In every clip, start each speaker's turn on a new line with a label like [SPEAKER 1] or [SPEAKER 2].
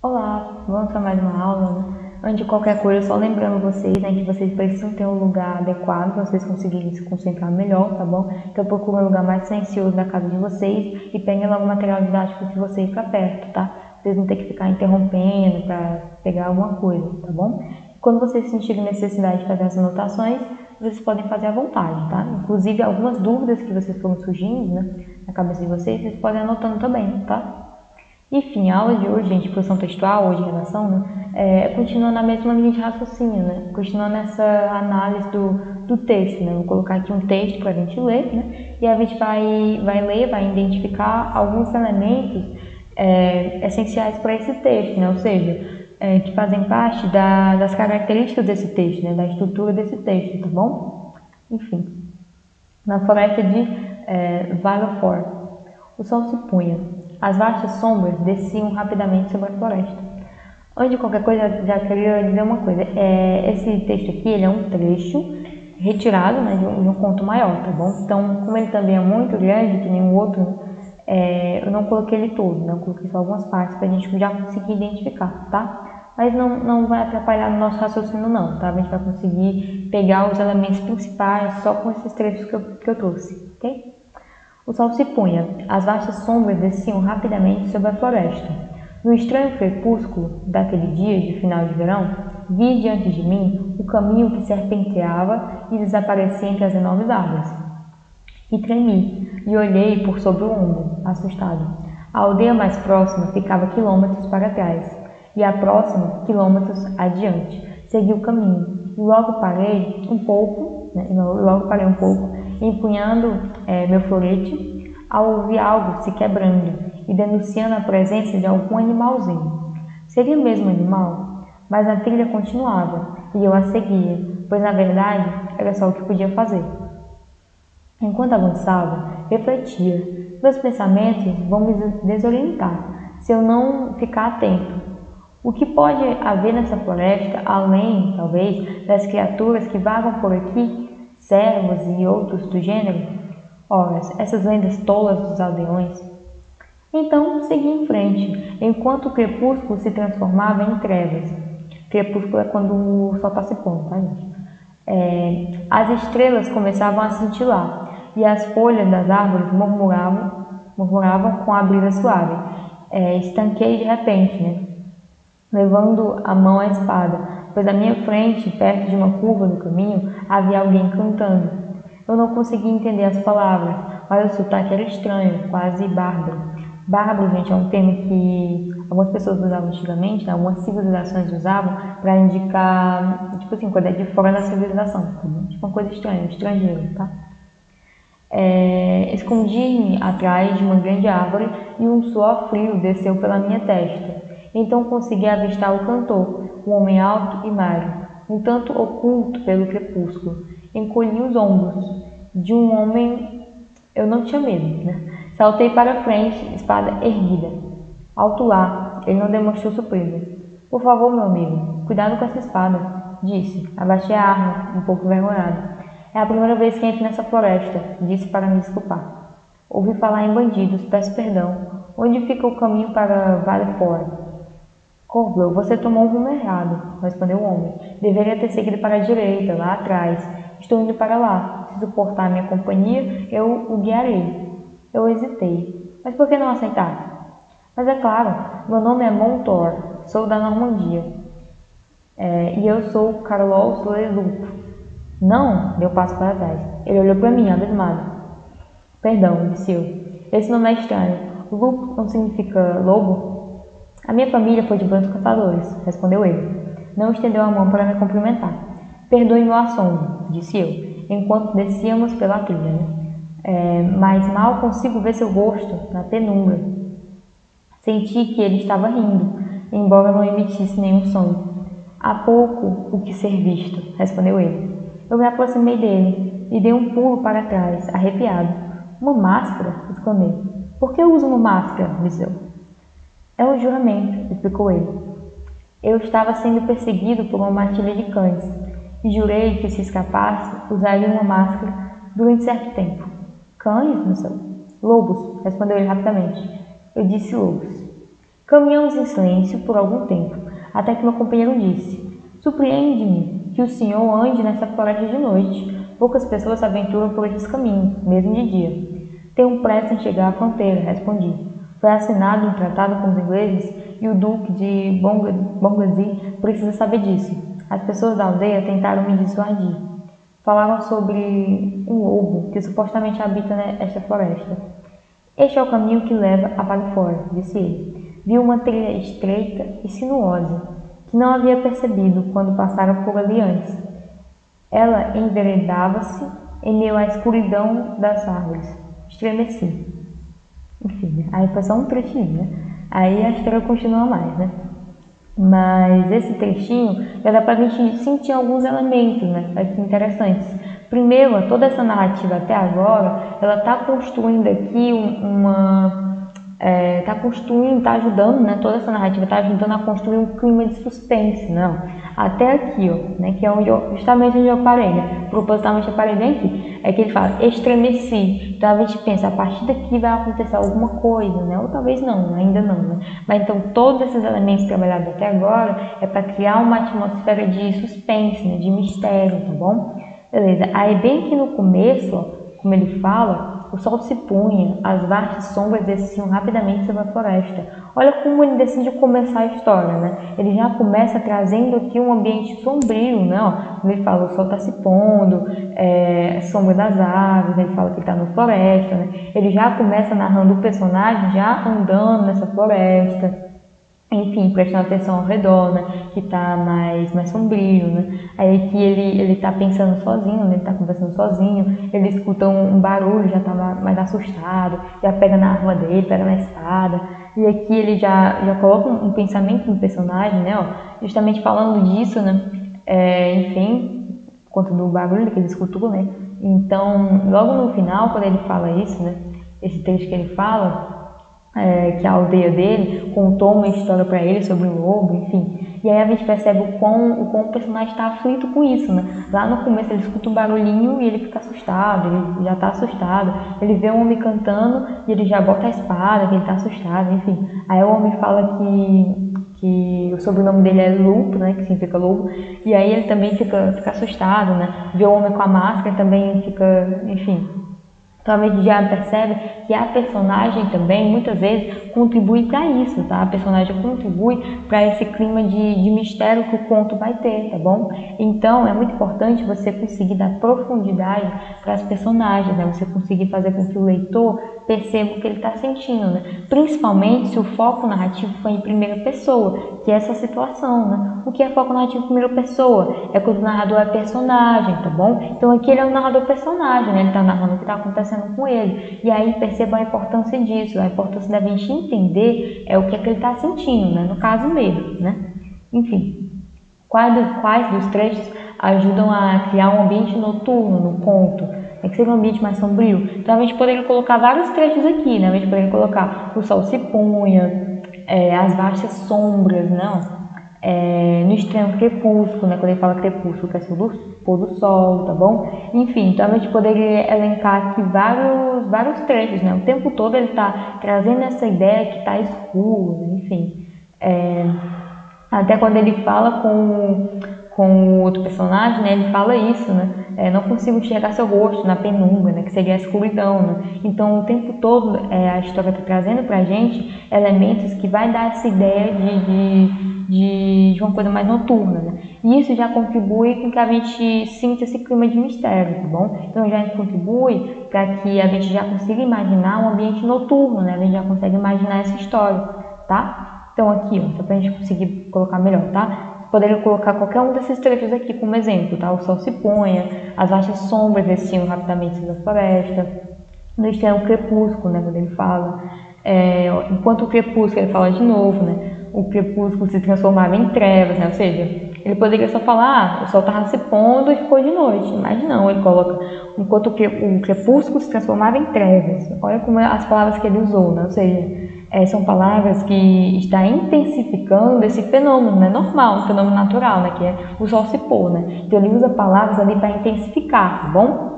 [SPEAKER 1] Olá, vamos para mais uma aula, né? Antes de qualquer coisa, só lembrando vocês, né, que vocês precisam ter um lugar adequado para vocês conseguirem se concentrar melhor, tá bom? Então procure um lugar mais silencioso da casa de vocês e peguem logo o material didático de vocês para perto, tá? Vocês não ter que ficar interrompendo para pegar alguma coisa, tá bom? Quando vocês sentirem necessidade de fazer as anotações, vocês podem fazer à vontade, tá? Inclusive, algumas dúvidas que vocês foram surgindo, né, na cabeça de vocês podem ir anotando também, tá? Enfim, a aula de hoje, gente, produção textual ou de redação, né, continua na mesma linha de raciocínio, né, continua nessa análise do texto, né, vou colocar aqui um texto para a gente ler, né, e a gente vai ler, vai identificar alguns elementos essenciais para esse texto, né, ou seja, que fazem parte das características desse texto, né, da estrutura desse texto, tá bom? Enfim, na floresta de Valley, o sol se punha. As vastas sombras desciam rapidamente sobre a floresta. Antes de qualquer coisa, já queria dizer uma coisa. Esse texto aqui, ele é um trecho retirado, né, de um conto maior, tá bom? Então, como ele também é muito grande, que nem o outro, eu não coloquei ele todo, né? Eu coloquei só algumas partes para a gente já conseguir identificar, tá? Mas não vai atrapalhar no nosso raciocínio não, tá? A gente vai conseguir pegar os elementos principais só com esses trechos que eu trouxe, ok? O sol se punha, as vastas sombras desciam rapidamente sobre a floresta. No estranho crepúsculo daquele dia de final de verão, vi diante de mim o caminho que serpenteava e desaparecia entre as enormes árvores. E tremi, e olhei por sobre o ombro, assustado. A aldeia mais próxima ficava quilômetros para trás, e a próxima, quilômetros adiante. Segui o caminho, e logo parei um pouco, empunhando meu florete, ao ouvir algo se quebrando e denunciando a presença de algum animalzinho. Seria mesmo animal? Mas a trilha continuava e eu a seguia, pois na verdade era só o que podia fazer. Enquanto avançava, refletia. Meus pensamentos vão me desorientar se eu não ficar atento. O que pode haver nessa floresta, além, talvez, das criaturas que vagam por aqui, servos e outros do gênero? Ora, essas lendas tolas dos aldeões. Então, segui em frente, enquanto o crepúsculo se transformava em trevas. Crepúsculo é quando o sol está se pondo, tá, gente? As estrelas começavam a cintilar, e as folhas das árvores murmuravam com a brisa suave. Estanquei de repente, né, levando a mão à espada, pois à minha frente, perto de uma curva do caminho, havia alguém cantando. Eu não conseguia entender as palavras, mas o sotaque era estranho, quase bárbaro. Bárbaro, gente, é um termo que algumas pessoas usavam antigamente, né? Algumas civilizações usavam para indicar, tipo assim, coisa de fora da civilização, tá? Tipo uma coisa estranha, estrangeiro, tá? Escondi-me atrás de uma grande árvore e um suor frio desceu pela minha testa. Então consegui avistar o cantor, um homem alto e magro, um tanto oculto pelo crepúsculo. Encolhi os ombros. De um homem eu não tinha medo, né? Saltei para frente, espada erguida. Alto lá, ele não demonstrou surpresa. Por favor, meu amigo, cuidado com essa espada, disse. Abaixei a arma, um pouco envergonhado. É a primeira vez que entro nessa floresta, disse para me desculpar. Ouvi falar em bandidos, peço perdão. Onde fica o caminho para Valley Forge? Corveu, você tomou um rumo errado, respondeu o homem. Deveria ter seguido para a direita, lá atrás. Estou indo para lá. Se suportar minha companhia, eu o guiarei. Eu hesitei. Mas por que não aceitar? Mas é claro, meu nome é Montor, sou da Normandia. E eu sou Carlos Leloup. Não, deu passo para trás. Ele olhou para mim, abismado. Perdão, disse eu. Esse nome é estranho. Lup não significa lobo? A minha família foi de brancos caçadores, respondeu ele. Não estendeu a mão para me cumprimentar. Perdoe meu assombro, disse eu, enquanto descíamos pela trilha, né? Mas mal consigo ver seu rosto na penumbra. Senti que ele estava rindo, embora não emitisse nenhum som. Há pouco o que ser visto, respondeu ele. Eu me aproximei dele e dei um pulo para trás, arrepiado. Uma máscara? Exclamei. Por que eu uso uma máscara? Disse eu. É um juramento, explicou ele. Eu estava sendo perseguido por uma matilha de cães e jurei que, se escapasse, usaria uma máscara durante certo tempo. Cães, meu senhor? Lobos, respondeu ele rapidamente. Eu disse lobos. Caminhamos em silêncio por algum tempo, até que meu companheiro disse: surpreende-me que o senhor ande nessa floresta de noite. Poucas pessoas se aventuram por esses caminhos, mesmo de dia. Tenho pressa em chegar à fronteira, respondi. Foi assinado um tratado com os ingleses e o duque de Bongazzi precisa saber disso. As pessoas da aldeia tentaram me dissuadir. Falaram sobre um lobo que supostamente habita esta floresta. Este é o caminho que leva a para fora, disse ele. Vi uma trilha estreita e sinuosa, que não havia percebido quando passaram por ali antes. Ela enveredava-se em meio à escuridão das árvores. Estremeci. Enfim, né? Aí foi só um trechinho, né? Aí a história continua mais, né? Mas esse trechinho já dá pra gente sentir alguns elementos, né? Aqui interessantes. Primeiro, toda essa narrativa até agora, ela tá construindo aqui tá ajudando, né? Toda essa narrativa tá ajudando a construir um clima de suspense, não? Até aqui, ó, né? Que é justamente onde eu parei, né? Propositalmente eu parei bem aqui. É que ele fala, estremeci. Então a gente pensa, a partir daqui vai acontecer alguma coisa, né? Ou talvez não, ainda não, né? Mas então todos esses elementos trabalhados até agora é para criar uma atmosfera de suspense, né? De mistério, tá bom? Beleza. Aí bem aqui no começo, ó, como ele fala, o sol se punha, as vastas sombras desciam rapidamente sobre a floresta. Olha como ele decide começar a história, né? Ele já começa trazendo aqui um ambiente sombrio, né? Ó, ele fala, o sol está se pondo, a sombra das árvores, ele fala que está na floresta, né? Ele já começa narrando o personagem já andando nessa floresta. Enfim, prestando atenção ao redor, né, que tá mais sombrio, né, aí que ele tá pensando sozinho, né, ele tá conversando sozinho, ele escuta um barulho, já tá mais assustado, já pega na arma dele, pega na espada, e aqui ele já coloca um pensamento no personagem, né, ó, justamente falando disso, né, enfim, por conta do barulho que ele escutou, né, então, logo no final, quando ele fala isso, né, esse texto que ele fala, que a aldeia dele contou uma história para ele sobre o lobo, enfim. E aí a gente percebe o quão o personagem está aflito com isso, né? Lá no começo ele escuta um barulhinho e ele fica assustado, ele já está assustado. Ele vê o homem cantando e ele já bota a espada, que ele está assustado, enfim. Aí o homem fala que o sobrenome dele é Lupo, né? Que significa lobo. E aí ele também fica assustado, né? Vê o homem com a máscara também fica, enfim. Então a gente já percebe que a personagem também, muitas vezes, contribui para isso, tá? A personagem contribui para esse clima de mistério que o conto vai ter, tá bom? Então é muito importante você conseguir dar profundidade para as personagens, né? Você conseguir fazer com que o leitor perceba o que ele está sentindo, né? Principalmente se o foco narrativo for em primeira pessoa, que é essa situação, né? O que é foco narrativo em primeira pessoa? É quando o narrador é personagem, tá bom? Então aqui ele é um narrador personagem, né? Ele está narrando o que está acontecendo com ele. E aí perceba a importância disso, a importância da gente entender o que é que ele está sentindo, né? No caso, medo, né? Enfim, quais dos trechos ajudam a criar um ambiente noturno no conto? Que seria um ambiente mais sombrio. Então a gente poderia colocar vários trechos aqui, né? A gente poderia colocar o sol se punha, as vastas sombras, não? No extremo crepúsculo, né? Quando ele fala crepúsculo, que é o pôr do sol, tá bom? Enfim, então a gente poderia elencar aqui vários trechos, né? O tempo todo ele tá trazendo essa ideia que tá escuro, né? Enfim. Até quando ele fala com o outro personagem, né? Ele fala isso, né? Não consigo enxergar seu rosto na penumbra, né? Que seria a escuridão, né? Então, o tempo todo a história está trazendo pra gente elementos que vai dar essa ideia de uma coisa mais noturna, né? E isso já contribui com que a gente sinta esse clima de mistério, tá bom? Então já contribui para que a gente já consiga imaginar um ambiente noturno, né? A gente já consegue imaginar essa história, tá? Então aqui, ó, só pra gente conseguir colocar melhor, tá? Poderia colocar qualquer um desses trechos aqui como exemplo, tá? O sol se punha, as vastas sombras desciam rapidamente sobre a floresta, no extremo crepúsculo, né? Quando ele fala, enquanto o crepúsculo, ele fala de novo, né? O crepúsculo se transformava em trevas, né? Ou seja, ele poderia só falar, o sol estava se pondo e ficou de noite, mas não, ele coloca, enquanto o crepúsculo se transformava em trevas. Olha como as palavras que ele usou, né? Ou seja, são palavras que está intensificando esse fenômeno, né? Normal, um fenômeno natural, né? Que é o sol se pôr, né? Então ele usa palavras ali para intensificar, tá bom?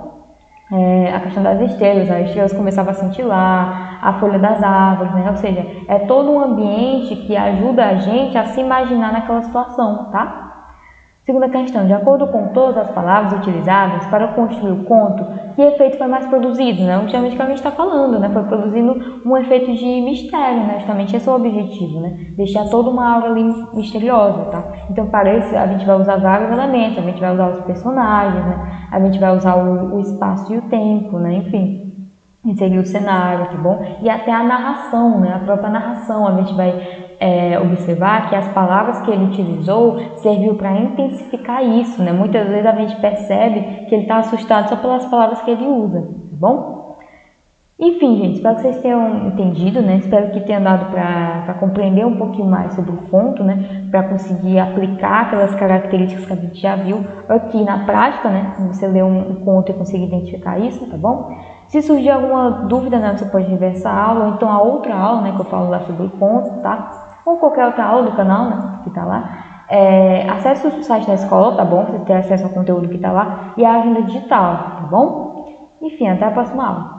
[SPEAKER 1] a questão das estrelas, as estrelas começavam a cintilar, a folha das árvores, né? Ou seja, é todo um ambiente que ajuda a gente a se imaginar naquela situação, tá? Segunda questão, de acordo com todas as palavras utilizadas para construir o conto, que efeito foi mais produzido, né? Justamente o que a gente está falando, né? Foi produzindo um efeito de mistério, né? Justamente esse é o objetivo, né? Deixar toda uma aura ali misteriosa, tá? Então, para isso, a gente vai usar vários elementos, a gente vai usar os personagens, né? A gente vai usar o espaço e o tempo, né? Enfim, inserir o cenário, tá bom? E até a narração, né? A própria narração, a gente vai observar que as palavras que ele utilizou serviu para intensificar isso, né? Muitas vezes a gente percebe que ele está assustado só pelas palavras que ele usa, tá bom? Enfim, gente, espero que vocês tenham entendido, né? Espero que tenha dado para compreender um pouquinho mais sobre o conto, né? Para conseguir aplicar aquelas características que a gente já viu aqui na prática, né? Você ler um conto e conseguir identificar isso, tá bom? Se surgir alguma dúvida, né, você pode rever a aula, ou então a outra aula, né, que eu falo lá sobre o conto, tá? Ou qualquer outra aula do canal, né, que tá lá. Acesse o site da escola, tá bom? Pra você ter acesso ao conteúdo que tá lá. E a agenda digital, tá bom? Enfim, até a próxima aula.